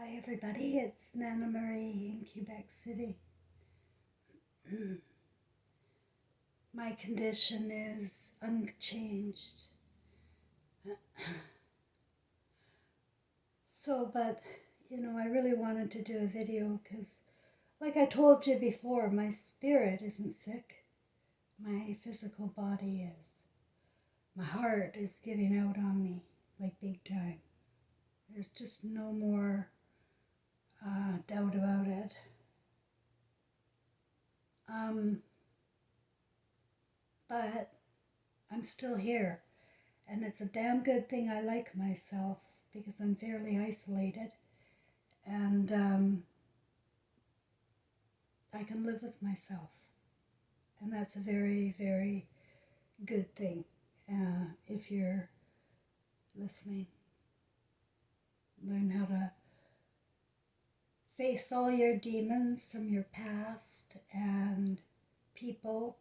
Hi everybody, it's Nana Marie in Quebec City. My condition is unchanged. I really wanted to do a video because, like I told you before, my spirit isn't sick. My physical body is. My heart is giving out on me, like big time. There's just no more doubt about it. But I'm still here. And it's a damn good thing I like myself because I'm fairly isolated. And I can live with myself. And that's a very, very good thing if you're listening. Learn how to face all your demons from your past and people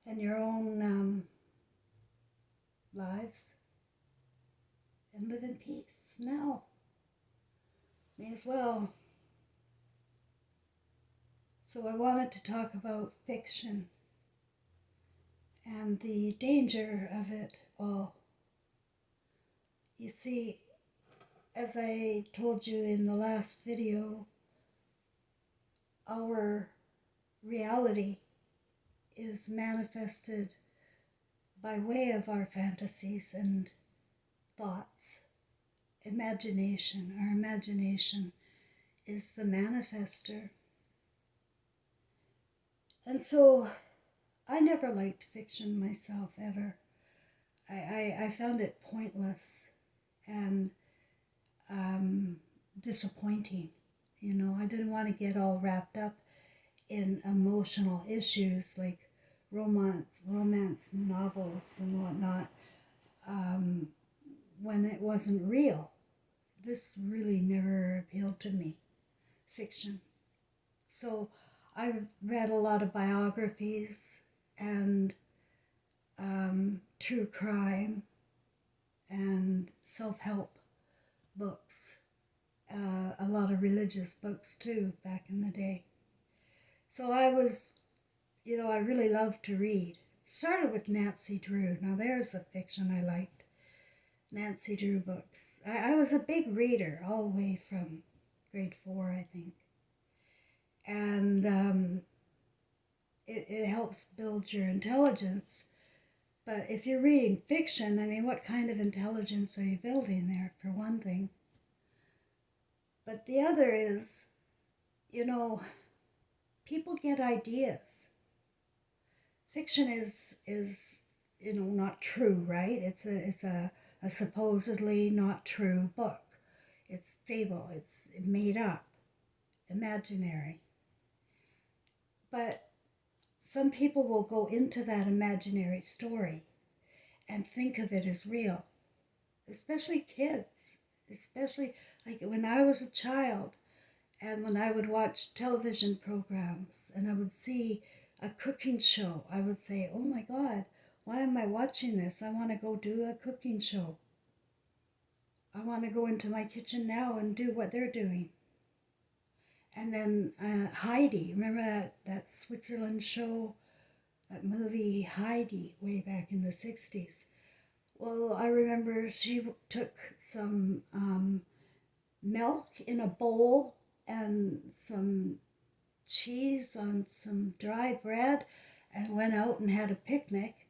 and your own lives and live in peace now. May as well. So I wanted to talk about fiction and the danger of it all. You see, as I told you in the last video, our reality is manifested by way of our fantasies and thoughts. Imagination. Our imagination is the manifester. And so I never liked fiction myself, ever. I found it pointless and disappointing. I didn't want to get all wrapped up in emotional issues like romance novels and whatnot when it wasn't real. This really never appealed to me, fiction. So I read a lot of biographies and true crime and self-help books, a lot of religious books too back in the day. So I really loved to read. Started with Nancy Drew. Now there's a fiction I liked. Nancy Drew books. I was a big reader all the way from grade 4, I think. And it helps build your intelligence. But if you're reading fiction, what kind of intelligence are you building there, for one thing? But the other is, people get ideas. Fiction is not true, right? It's a supposedly not true book. It's fable. It's made up, imaginary. But some people will go into that imaginary story and think of it as real, especially kids, especially like when I was a child and when I would watch television programs and I would see a cooking show, I would say, oh my God, why am I watching this? I want to go do a cooking show. I want to go into my kitchen now and do what they're doing. And then Heidi, remember that Switzerland show, that movie Heidi, way back in the 60s? Well, I remember she took some milk in a bowl and some cheese on some dry bread and went out and had a picnic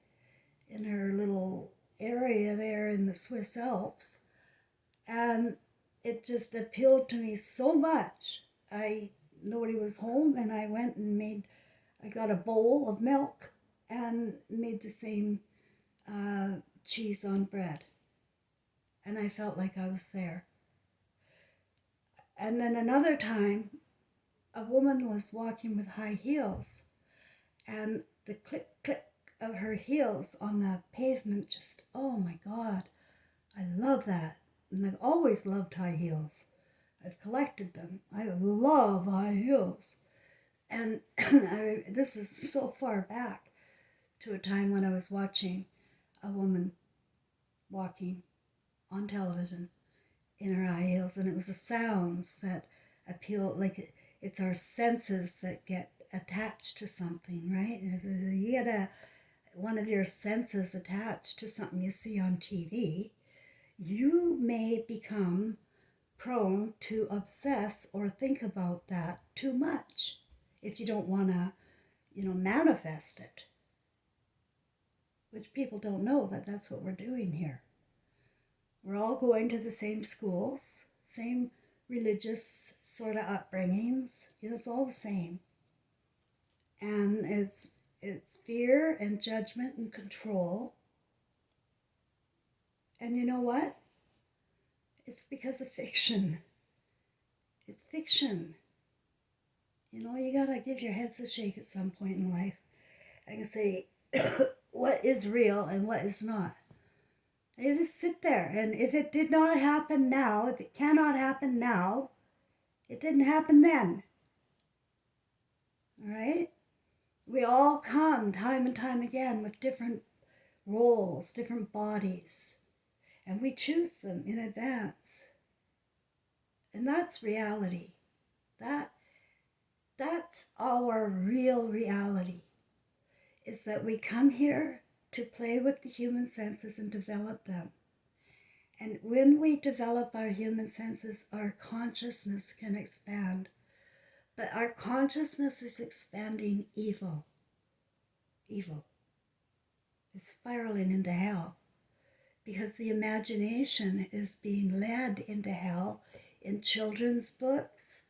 in her little area there in the Swiss Alps. And it just appealed to me so much. Nobody was home and I went and I got a bowl of milk and made the same cheese on bread. And I felt like I was there. And then another time, a woman was walking with high heels, and the click, click of her heels on the pavement just, oh my God, I love that. And I've always loved high heels. I've collected them. I love high heels. And this is so far back to a time when I was watching a woman walking on television in our high heels, and it was the sounds that appeal, like it's our senses that get attached to something, right? You get one of your senses attached to something you see on TV, you may become prone to obsess or think about that too much if you don't want to, manifest it. Which people don't know that that's what we're doing here. We're all going to the same schools, same religious sort of upbringings. It's all the same. And it's fear and judgment and control. And you know what? It's because of fiction. It's fiction. You gotta give your heads a shake at some point in life and say what is real and what is not. You just sit there, and if it did not happen now, if it cannot happen now, it didn't happen then. All right? We all come time and time again with different roles, different bodies, and we choose them in advance. And that's reality. That's our real reality, is that we come here to play with the human senses and develop them. And when we develop our human senses, our consciousness can expand. But our consciousness is expanding evil. Evil. It's spiraling into hell. Because the imagination is being led into hell in children's books,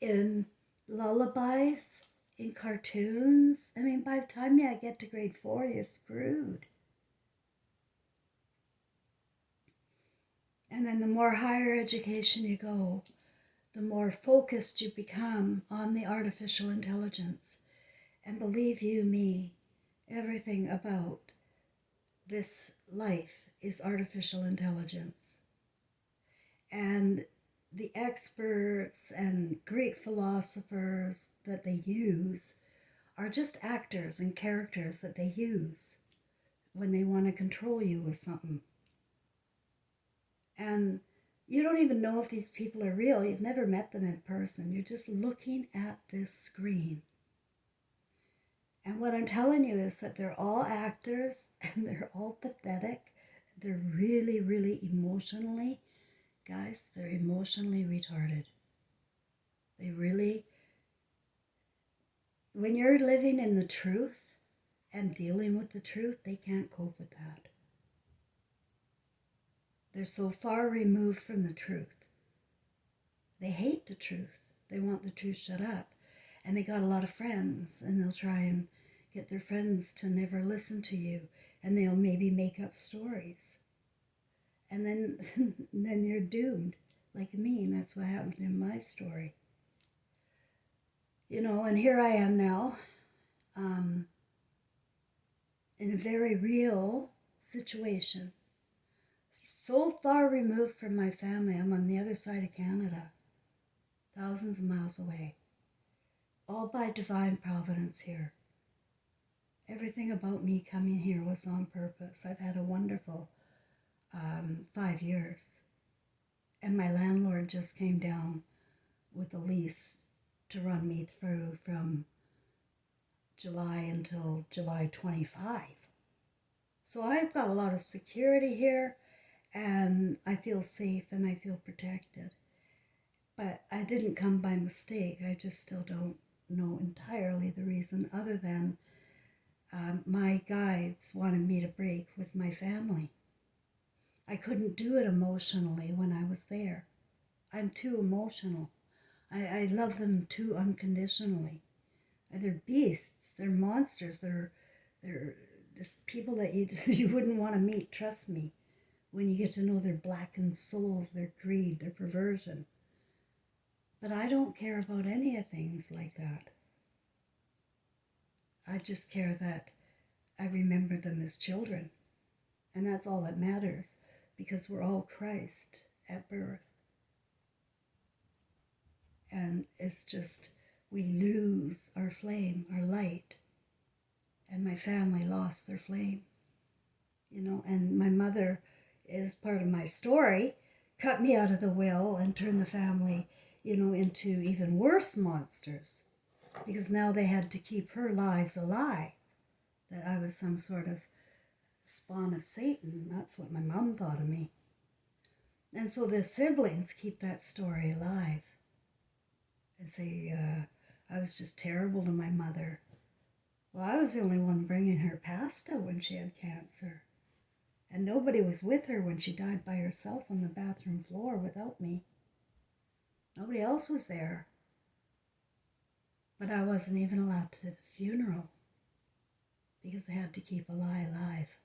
in lullabies, in cartoons. I mean, by the time you get to grade 4, you're screwed. And then the more higher education you go, the more focused you become on the artificial intelligence. And believe you me, everything about this life is artificial intelligence. And the experts and Greek philosophers that they use are just actors and characters that they use when they want to control you with something. And you don't even know if these people are real. You've never met them in person. You're just looking at this screen. And what I'm telling you is that they're all actors and they're all pathetic. They're really, really emotionally, guys, they're emotionally retarded. They really, when you're living in the truth and dealing with the truth, they can't cope with that. They're so far removed from the truth. They hate the truth. They want the truth shut up. And they got a lot of friends, and they'll try and get their friends to never listen to you, and they'll maybe make up stories. And then you're doomed, like me, and that's what happened in my story. And here I am now, in a very real situation. So far removed from my family, I'm on the other side of Canada, thousands of miles away. All by divine providence here. Everything about me coming here was on purpose. I've had a wonderful 5 years. And my landlord just came down with a lease to run me through from July until July 25. So I've got a lot of security here, and I feel safe and I feel protected. But I didn't come by mistake. I just still don't know entirely the reason, other than my guides wanted me to break with my family. I couldn't do it emotionally when I was there. I'm too emotional. I love them too unconditionally. They're beasts. They're monsters. They're just people that you wouldn't want to meet. Trust me, when you get to know their blackened souls, their greed, their perversion. But I don't care about any of things like that. I just care that I remember them as children. And that's all that matters, because we're all Christ at birth. And it's just, we lose our flame, our light. And my family lost their flame. And my mother is part of my story, cut me out of the will and turned the family, into even worse monsters. Because now they had to keep her lies alive, that I was some sort of spawn of Satan. That's what my mom thought of me. And so the siblings keep that story alive and say, I was just terrible to my mother. Well, I was the only one bringing her pasta when she had cancer. And nobody was with her when she died by herself on the bathroom floor without me. Nobody else was there. But I wasn't even allowed to the funeral because they had to keep a lie alive.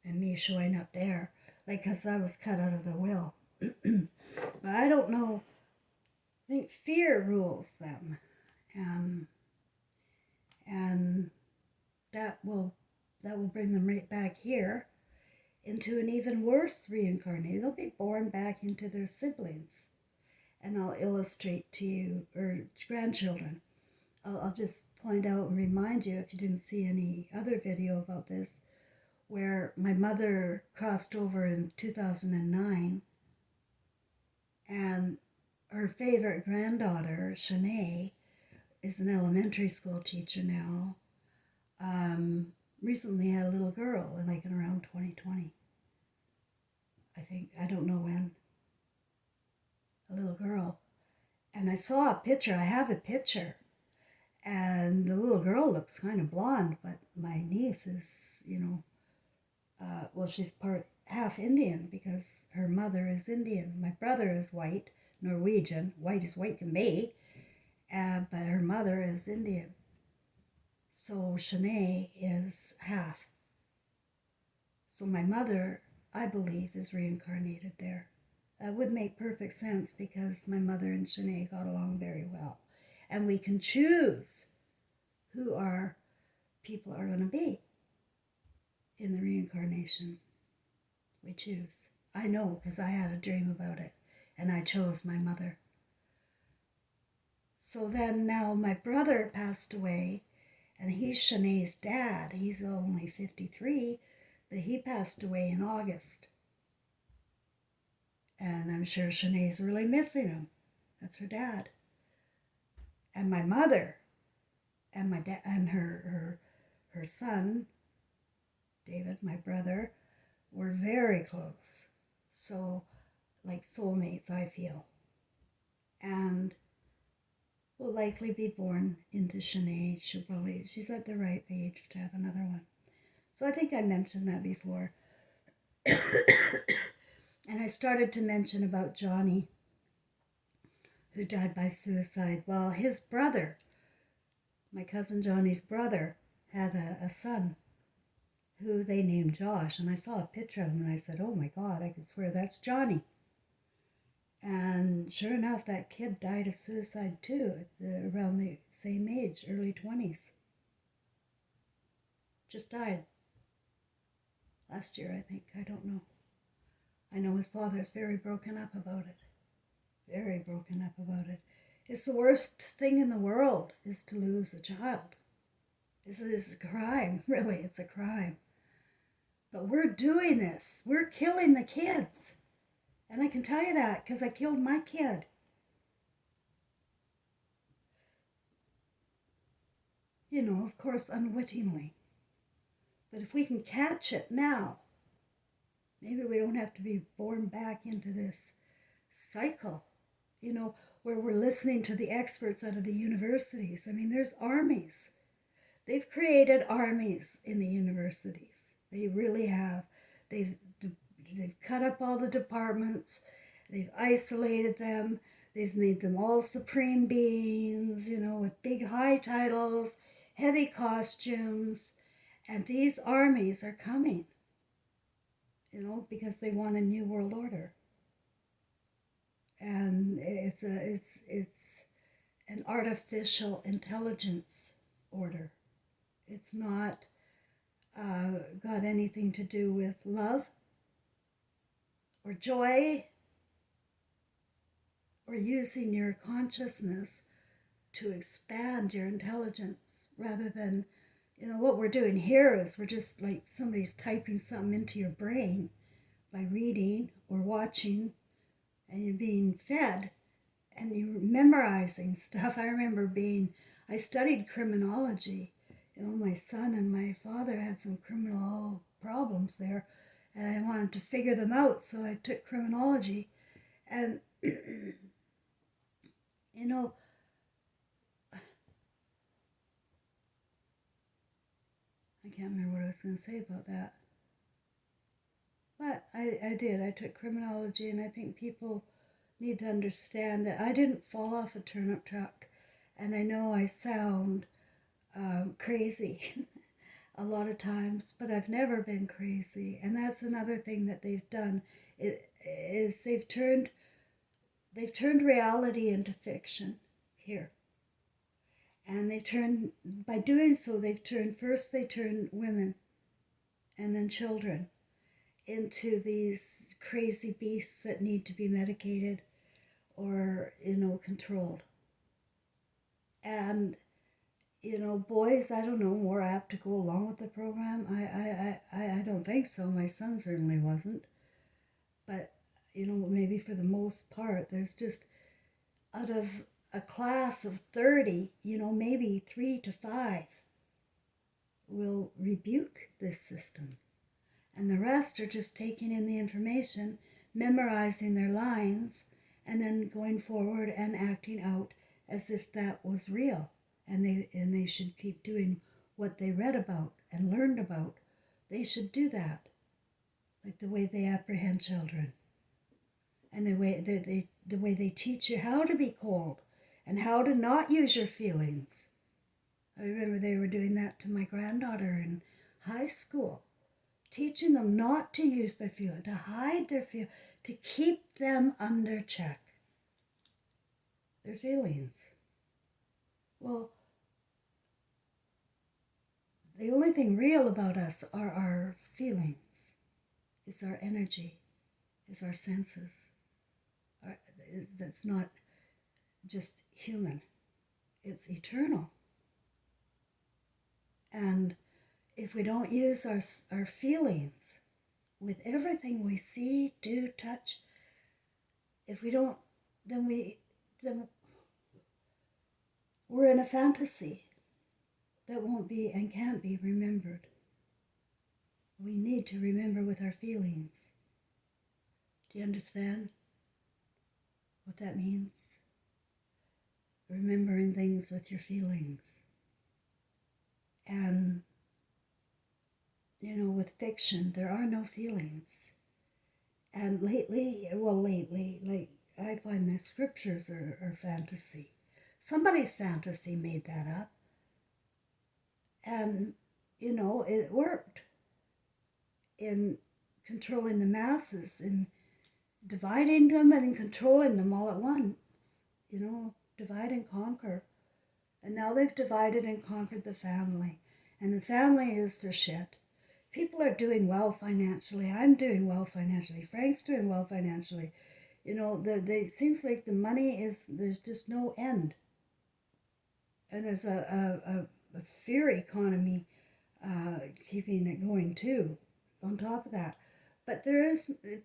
And me showing up there, because I was cut out of the will. But I don't know. I think fear rules them. And that will bring them right back here into an even worse reincarnation. They'll be born back into their siblings. And I'll illustrate to you, or grandchildren. I'll just point out and remind you, if you didn't see any other video about this, where my mother crossed over in 2009, and her favorite granddaughter, Shanae, is an elementary school teacher now. Recently had a little girl, like in around 2020. I think, I don't know when. A little girl. And I saw a picture, I have a picture. And the little girl looks kind of blonde, but my niece is, she's half Indian because her mother is Indian. My brother is white, Norwegian. White as white can be. But her mother is Indian. So Shanae is half. So my mother, I believe, is reincarnated there. That would make perfect sense because my mother and Shanae got along very well. And we can choose who our people are going to be in the reincarnation. We choose. I know because I had a dream about it and I chose my mother. So then now my brother passed away and he's Shanae's dad. He's only 53, but he passed away in August. And I'm sure Shanae's really missing him. That's her dad. And my mother and my dad and her son, David, my brother, were very close. So, like soulmates, I feel. And will likely be born into Shanae. She's at the right age to have another one. So I think I mentioned that before. And I started to mention about Johnny, who died by suicide. Well, his brother, my cousin Johnny's brother, had a son who they named Josh. And I saw a picture of him and I said, oh my God, I could swear that's Johnny. And sure enough, that kid died of suicide too, around the same age, early 20s. Just died. Last year, I think. I don't know. I know his father's very broken up about it. Very broken up about it. It's the worst thing in the world is to lose a child. This is a crime, really, it's a crime. But we're doing this. We're killing the kids. And I can tell you that because I killed my kid. Of course, unwittingly. But if we can catch it now, maybe we don't have to be born back into this cycle, where we're listening to the experts out of the universities. I mean, there's armies. They've created armies in the universities. They really have. They've cut up all the departments. They've isolated them. They've made them all supreme beings, with big high titles, heavy costumes. And these armies are coming, because they want a new world order. And it's an artificial intelligence order. It's not got anything to do with love or joy or using your consciousness to expand your intelligence, rather than, what we're doing here is we're just like somebody's typing something into your brain by reading or watching, and you're being fed and you're memorizing stuff. I studied criminology. My son and my father had some criminal problems there, and I wanted to figure them out, so I took criminology. And, you know, I can't remember what I was going to say about that. But I did. I took criminology, and I think people need to understand that I didn't fall off a turnip truck. And I know I sound crazy a lot of times, but I've never been crazy. And that's another thing that they've done is they've turned reality into fiction here. And by doing so, they turn women and then children into these crazy beasts that need to be medicated or, controlled. And, boys, I don't know, more apt to go along with the program. I don't think so. My son certainly wasn't. But, maybe for the most part, there's just, out of a class of 30, maybe 3 to 5 will rebuke this system. And the rest are just taking in the information, memorizing their lines, and then going forward and acting out as if that was real. And they should keep doing what they read about and learned about. They should do that, like the way they apprehend children, and the way they teach you how to be cold and how to not use your feelings. I remember they were doing that to my granddaughter in high school, teaching them not to use their feelings, to hide their feelings, to keep them under check. Their feelings. Well, the only thing real about us are our feelings. It's our energy. It's our senses. That's not just human. It's eternal. And if we don't use our feelings with everything we see, do, touch, if we don't, then we're in a fantasy that won't be and can't be remembered. We need to remember with our feelings. Do you understand what that means? Remembering things with your feelings. And, with fiction, there are no feelings. And lately, like, I find that scriptures are fantasy. Somebody's fantasy made that up. And, it worked in controlling the masses, in dividing them and in controlling them all at once. Divide and conquer. And now they've divided and conquered the family. And the family is their shit. People are doing well financially. I'm doing well financially. Frank's doing well financially. It seems like the money there's just no end. And there's a fear economy keeping it going too, on top of that. But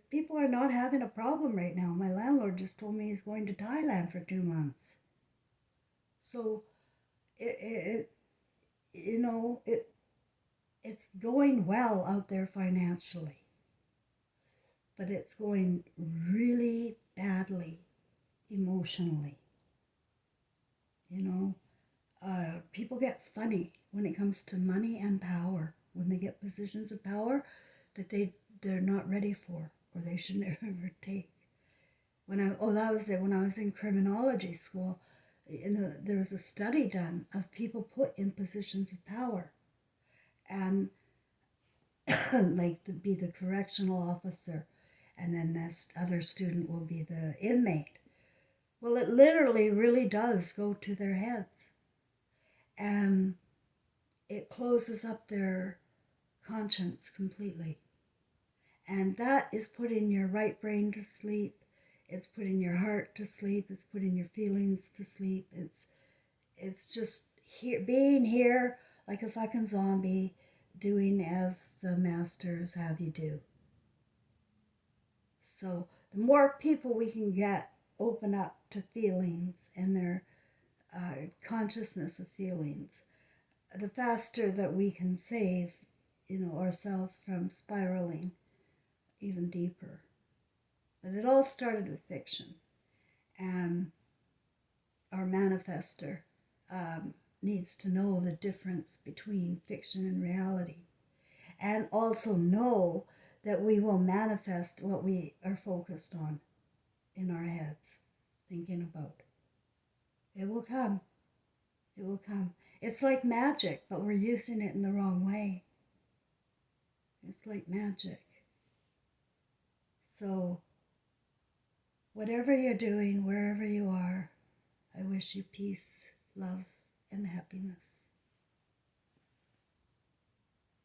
people are not having a problem right now. My landlord just told me he's going to Thailand for 2 months. So, it's going well out there financially. But it's going really badly emotionally. People get funny when it comes to money and power. When they get positions of power that they're not ready for, or they should never take. That was it. When I was in criminology school, there was a study done of people put in positions of power, and like to be the correctional officer, and then this other student will be the inmate. Well, it literally really does go to their heads. And it closes up their conscience completely. And that is putting your right brain to sleep. It's putting your heart to sleep. It's putting your feelings to sleep. It's just being here like a fucking zombie, doing as the masters have you do. So the more people we can get open up to feelings and their consciousness of feelings, the faster that we can save, ourselves from spiraling even deeper. But it all started with fiction, and our manifester needs to know the difference between fiction and reality, and also know that we will manifest what we are focused on in our heads, thinking about. It will come. It will come. It's like magic, but we're using it in the wrong way. It's like magic. So, whatever you're doing, wherever you are, I wish you peace, love, and happiness.